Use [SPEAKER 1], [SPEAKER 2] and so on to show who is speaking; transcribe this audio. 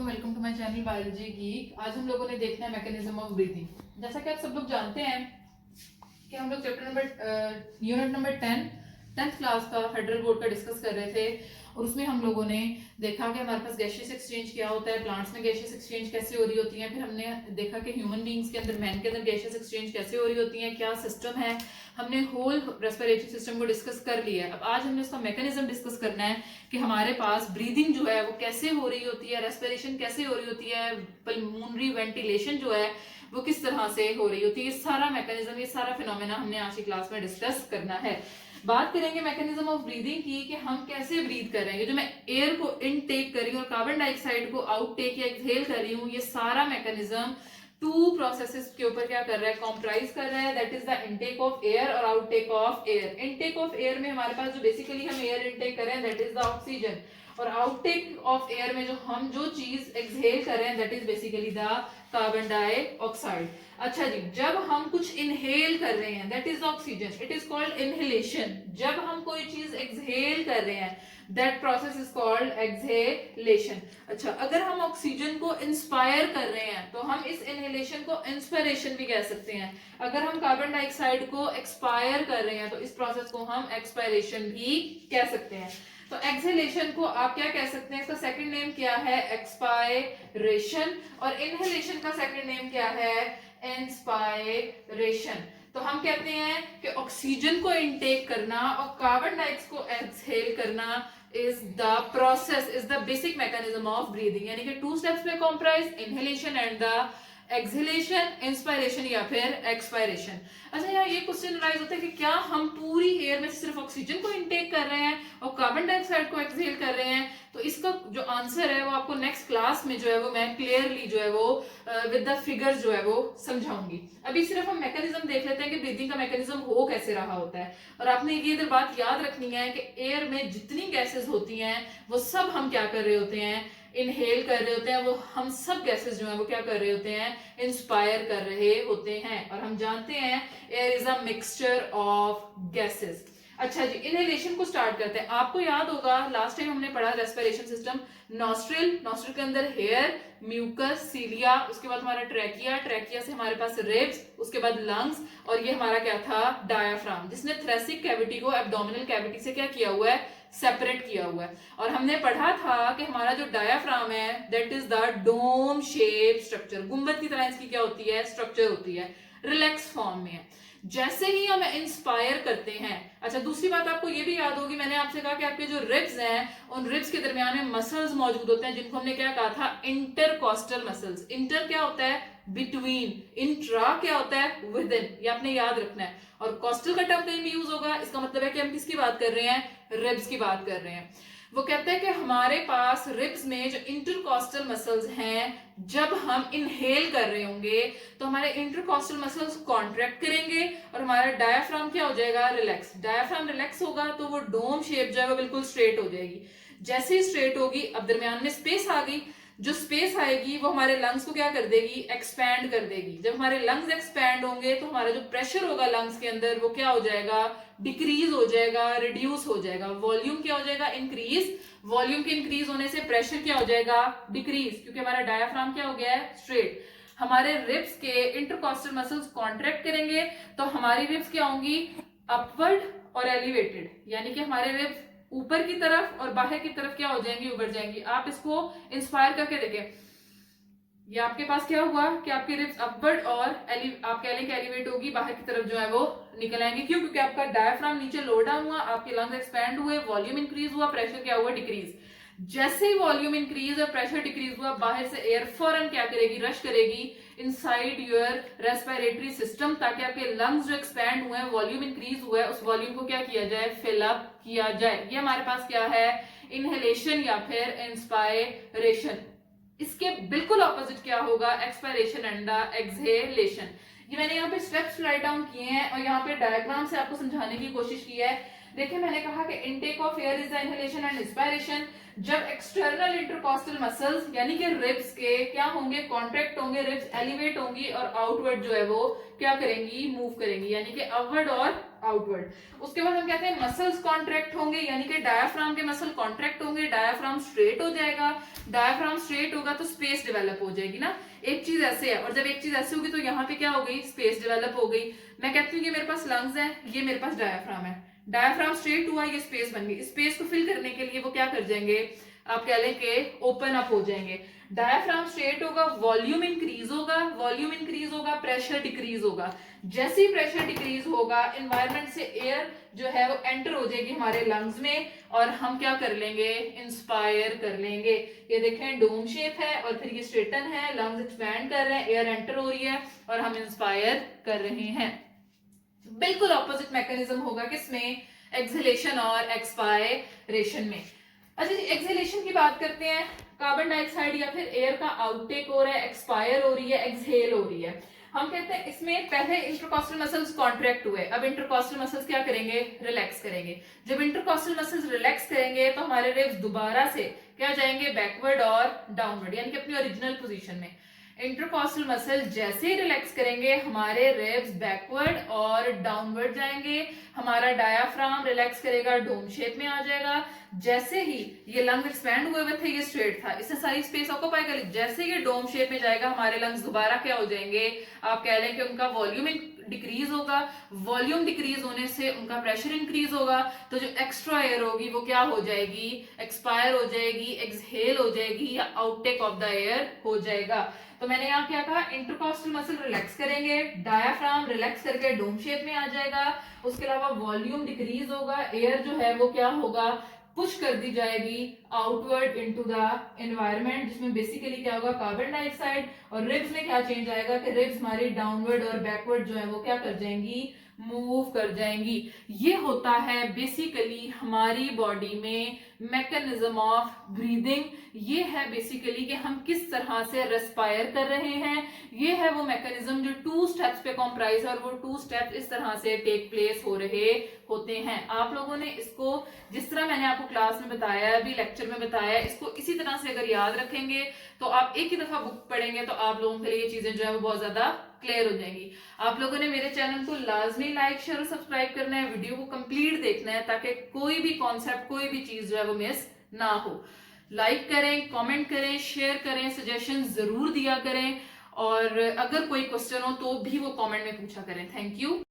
[SPEAKER 1] वालेकुम, welcome to my channel biology geek. आज हम लोगों ने देखना है मैकेनिज्म ऑफ ब्रीदिंग। जैसा कि आप सब लोग जानते हैं कि हम लोग chapter number unit number 10th class का फेडरल बोर्ड का डिस्कस कर रहे थे और उसमें हम लोगों ने देखा कि हमारे पास गैशियस एक्सचेंज क्या होता है, प्लांट्स में गैशियस एक्सचेंज कैसे हो रही होती है। फिर हमने देखा कि ह्यूमन बींग्स के अंदर, मैन के अंदर गैशियस एक्सचेंज कैसे हो रही होती है, क्या सिस्टम है। हमने होल रेस्पिरेटरी सिस्टम को डिस्कस कर लिया है। अब आज हमने उसका मैकेनिज्म डिस्कस करना है कि हमारे पास ब्रीदिंग जो है वो कैसे हो रही होती है, रेस्पिरेशन कैसे हो रही होती है, पल्मोनरी वेंटिलेशन जो है वो किस तरह से हो रही होती है। ये सारा मैकेनिज्म, ये सारा फिनोमेना हमने आज की क्लास में डिस्कस करना है। बात करेंगे मैकेनिज्म ऑफ ब्रीदिंग की कि हम कैसे ब्रीद कर रहे हैं। जो मैं एयर को इनटेक कर रही हूँ और कार्बन डाइऑक्साइड को आउटटेक या एक्सहेल कर रही हूँ, ये सारा मैकेनिज्म टू प्रोसेसेस के ऊपर क्या कर रहा है, कॉम्प्राइज कर रहा है। That is the intake of air और outtake of air. Intake of air में हमारे पास जो बेसिकली हम एयर इनटेक कर रहे हैं दैट इज द ऑक्सीजन, और आउटटेक ऑफ एयर में जो चीज एक्सहेल कर रहे हैं that is basically the carbon dioxide. अच्छा जी, जब हम कुछ इनहेल कर रहे हैं that is oxygen, it is called inhalation. जब हम कोई चीज एक्सहेल कर रहे हैं that process is called exhalation. अच्छा, अगर हम ऑक्सीजन को इंस्पायर कर रहे हैं तो हम इस इनहेलेशन को इंस्पिरेशन भी कह सकते हैं। अगर हम कार्बन डाइऑक्साइड को एक्सपायर कर रहे हैं तो इस प्रोसेस को हम एक्सपायरेशन भी कह सकते हैं। तो एक्सहेलेशन को आप क्या कह सकते हैं, इसका सेकंड नेम क्या है, एक्सपायरेशन, और इनहेलेशन का सेकंड नेम क्या है, इंस्पायरेशन। तो हम कहते हैं कि ऑक्सीजन को इनटेक करना और कार्बन डाइऑक्साइड को एक्सहेल करना is the process, is the basic mechanism of breathing. यानी कि टू स्टेप्स में comprise, inhalation and the exhalation, inspiration या फिर एक्सपायरेशन। अच्छा, यहाँ ये क्वेश्चन राइज होता है कि क्या हम पूरी एयर में सिर्फ ऑक्सीजन को इनटेक कर रहे हैं और कार्बन डाइऑक्साइड को एक्सहेल कर रहे हैं। तो इसका जो आंसर है वो आपको नेक्स्ट क्लास में जो है वो मैं क्लियरली जो है वो विद द फिगर्स जो है वो समझाऊंगी। अभी सिर्फ हम मैकेनिज्म देख लेते हैं कि ब्रीदिंग का मैकेनिज्म हो कैसे रहा होता है। और आपने ये इधर बात याद रखनी है कि एयर में जितनी गैसेस होती हैं वो सब हम क्या कर रहे होते हैं, इनहेल कर रहे होते हैं। वो हम सब गैसेस जो है वो क्या कर रहे होते हैं, इंस्पायर कर रहे होते हैं। और हम जानते हैं air is a mixture of gases. अच्छा जी, इनहेलेशन को स्टार्ट करते हैं। आपको याद होगा लास्ट टाइम हमने पढ़ा रेस्पिरेशन सिस्टम, नॉस्ट्रिल, नॉस्ट्रिल के अंदर हेयर, म्यूकस, सीलिया, उसके बाद हमारा ट्रैकिया, ट्रैकिया से हमारे पास रिब्स, उसके बाद लंग्स, और ये हमारा क्या था, डायाफ्राम, जिसने थ्रेसिक कैविटी को एब्डोमिनल कैविटी से क्या किया हुआ है, सेपरेट किया हुआ है। और हमने पढ़ा था कि हमारा जो डायाफ्राम है that is the dome shape structure, गुंबद की तरह इसकी क्या होती है, स्ट्रक्चर होती है, रिलैक्स फॉर्म में है। जैसे ही हम इंस्पायर करते हैं, अच्छा दूसरी बात आपको ये भी याद होगी, मैंने आपसे कहा कि आपके जो रिब्स हैं उन रिब्स के दरमियान में मसल्स मौजूद होते हैं जिनको हमने क्या कहा था, इंटरकॉस्टल मसल्स। इंटर क्या होता है, बिटवीन, इंट्रा क्या होता है, विद इन, ये आपने याद रखना है। और कॉस्टल का टर्म कहीं भी यूज होगा, इसका मतलब है कि हम किसकी बात कर रहे हैं, रिब्स की बात कर रहे हैं। वो कहते हैं कि हमारे पास रिब्स में जो इंटरकॉस्टल मसल्स हैं, जब हम इनहेल कर रहे होंगे तो हमारे इंटरकॉस्टल मसल्स कॉन्ट्रैक्ट करेंगे और हमारा डायाफ्राम क्या हो जाएगा, रिलैक्स। डायाफ्राम रिलैक्स होगा तो वो डोम शेप जो है वो बिल्कुल स्ट्रेट हो जाएगी। जैसे ही स्ट्रेट होगी, अब दरमियान में स्पेस आ गई, जो स्पेस आएगी वो हमारे लंग्स को क्या कर देगी, एक्सपैंड कर देगी। जब हमारे लंग्स एक्सपैंड होंगे तो हमारा जो प्रेशर होगा लंग्स के अंदर वो क्या हो जाएगा, डिक्रीज हो जाएगा, रिड्यूस हो जाएगा। वॉल्यूम क्या हो जाएगा, इंक्रीज। वॉल्यूम के इंक्रीज होने से प्रेशर क्या हो जाएगा, डिक्रीज, क्योंकि हमारा डायाफ्राम क्या हो गया है, स्ट्रेट। हमारे रिब्स के इंटरकॉस्टल मसल्स कॉन्ट्रैक्ट करेंगे तो हमारी रिब्स क्या होंगी, अपवर्ड और एलिवेटेड, यानी कि हमारे रिब्स ऊपर की तरफ और बाहर की तरफ क्या हो जाएंगी, उभर जाएंगी। आप इसको इंस्पायर करके देखें, ये आपके पास क्या हुआ कि आपकी रिब्स अपवर्ड और आप कह लें कि एलिवेट होगी, बाहर की तरफ जो है वो निकल आएंगे। क्यों, क्योंकि आपका डायफ्राम नीचे लो डाउन हुआ, आपके लंग्स एक्सपैंड हुए, वॉल्यूम इंक्रीज हुआ, प्रेशर क्या हुआ, डिक्रीज। जैसे ही वॉल्यूम इंक्रीज और प्रेशर डिक्रीज हुआ, बाहर से एयर फौरन क्या करेगी, रश करेगी इनसाइड योर रेस्पिरेटरी सिस्टम, ताकि आपके लंग्स जो एक्सपैंड हुए हैं, वॉल्यूम इंक्रीज हुआ है, उस वॉल्यूम को क्या किया जाए, फिल अप किया जाए। ये हमारे पास क्या है, इनहेलेशन या फिर इंस्पायरेशन। इसके बिल्कुल ऑपोजिट क्या होगा, एक्सपायरेशन एंड एक्सहेलेशन। ये मैंने यहाँ पे स्टेप्स राइट डाउन किए हैं और यहाँ पे डायग्राम से आपको समझाने की कोशिश की है देखिए मैंने कहा कि intake of air is the inhalation and inspiration. जब एक्सटर्नल इंटरकॉस्टल मसल्स यानी कि रिब्स के क्या होंगे, कॉन्ट्रैक्ट होंगे, रिब्स एलिवेट होंगी और आउटवर्ड जो है वो क्या करेंगी, मूव करेंगी, यानी कि अपवर्ड और आउटवर्ड। उसके बाद हम कहते हैं मसल्स कॉन्ट्रैक्ट होंगे, यानी कि डायाफ्राम के मसल कॉन्ट्रैक्ट होंगे, डायाफ्राम स्ट्रेट हो जाएगा। डायाफ्राम स्ट्रेट होगा तो स्पेस डेवलप हो जाएगी ना, एक चीज ऐसे है, और जब एक चीज ऐसे होगी तो यहाँ पे क्या हो गई, स्पेस डेवलप हो गई। मैं कहती हूँ कि मेरे पास लंग्स है, ये मेरे पास डायाफ्राम है, डायाफ्राम स्ट्रेट हुआ, ये स्पेस बन गई। स्पेस को फिल करने के लिए वो क्या कर जाएंगे, आप कह लें कि ओपन अप हो जाएंगे। डायाफ्राम स्ट्रेट होगा, वॉल्यूम इंक्रीज होगा, वॉल्यूम इंक्रीज होगा, प्रेशर डिक्रीज होगा। जैसे ही प्रेशर डिक्रीज होगा, एनवायरनमेंट से एयर जो है वो एंटर हो जाएगी हमारे लंग्स में, और हम क्या कर लेंगे, इंस्पायर कर लेंगे। ये देखें डोम शेप है और फिर ये स्ट्रेटन है, लंग्स एक्सपैंड कर रहे हैं, एयर एंटर हो रही है और हम इंस्पायर कर रहे हैं। बिल्कुल ऑपोजिट मैकेनिज्म होगा किसमें, एक्सहेलेशन और एक्सपायरेशन में। अच्छा जी, एक्सहेलेशन की बात करते हैं। कार्बन डाइऑक्साइड या फिर एयर का आउटटेक हो रहा है, एक्सपायर हो रही है, एक्सहेल हो रही है। हम कहते हैं इसमें पहले इंटरकॉस्टल मसल्स कॉन्ट्रैक्ट हुए, अब इंटरकॉस्टल मसल्स क्या करेंगे, रिलैक्स करेंगे। जब इंटरकॉस्टल मसल्स रिलैक्स करेंगे तो हमारे रिब्स दोबारा से क्या जाएंगे, बैकवर्ड और डाउनवर्ड, यानी कि अपनी ओरिजिनल पोजीशन में। इंटरकॉस्टल मसल जैसे ही रिलैक्स करेंगे हमारे रिब्स बैकवर्ड और डाउनवर्ड जाएंगे, हमारा डायाफ्राम रिलैक्स करेगा, डोम शेप में आ जाएगा। जैसे ही ये लंग्स एक्सपैंड हुए थे, ये स्ट्रेट था, इससे सारी स्पेस ऑक्यूपाई कर ली, जैसे ये डोम शेप में जाएगा हमारे लंग्स दोबारा क्या हो जाएंगे, आप कह लें कि उनका वॉल्यूम डिक्रीज होगा। वॉल्यूम डिक्रीज होने से उनका प्रेशर इंक्रीज होगा, तो जो एक्स्ट्रा एयर होगी वो क्या हो जाएगी, एक्सपायर हो जाएगी, एक्सहेल हो जाएगी या आउटटेक ऑफ द एयर हो जाएगा। तो मैंने यहाँ क्या कहा, इंटरकॉस्टल मसल रिलैक्स करेंगे, डायाफ्राम रिलैक्स करके डोम शेप में आ जाएगा। उसके अलावा वॉल्यूम डिक्रीज होगा, एयर जो है वो क्या होगा, पुश कर दी जाएगी आउटवर्ड इनटू द एनवायरनमेंट, जिसमें बेसिकली क्या होगा, कार्बन डाइऑक्साइड। और रिब्स में क्या चेंज आएगा कि रिब्स हमारी डाउनवर्ड और बैकवर्ड जो है वो क्या कर जाएंगी, मूव कर जाएंगी। ये होता है बेसिकली हमारी बॉडी में मैकेनिज्म ऑफ ब्रीदिंग। ये है बेसिकली कि हम किस तरह से रेस्पायर कर रहे हैं। ये है वो मैकेनिज्म जो 2 स्टेप्स पे कॉम्प्राइज है, और वो 2 स्टेप्स इस तरह से टेक प्लेस हो रहे होते हैं। आप लोगों ने इसको जिस तरह मैंने आपको क्लास में बताया, अभी लेक्चर में बताया, इसको इसी तरह से अगर याद रखेंगे तो आप एक ही दफा बुक पढ़ेंगे तो आप लोगों के लिए ये चीजें जो है वो बहुत ज्यादा क्लियर हो जाएंगी। आप लोगों ने मेरे चैनल को लाजमी लाइक शेयर और सब्सक्राइब करना है, वीडियो को कंप्लीट देखना है ताकि कोई भी कॉन्सेप्ट, कोई भी चीज जो है वो मिस ना हो। लाइक करें, कमेंट करें, शेयर करें, सजेशन जरूर दिया करें, और अगर कोई क्वेश्चन हो तो भी वो कमेंट में पूछा करें। Thank you.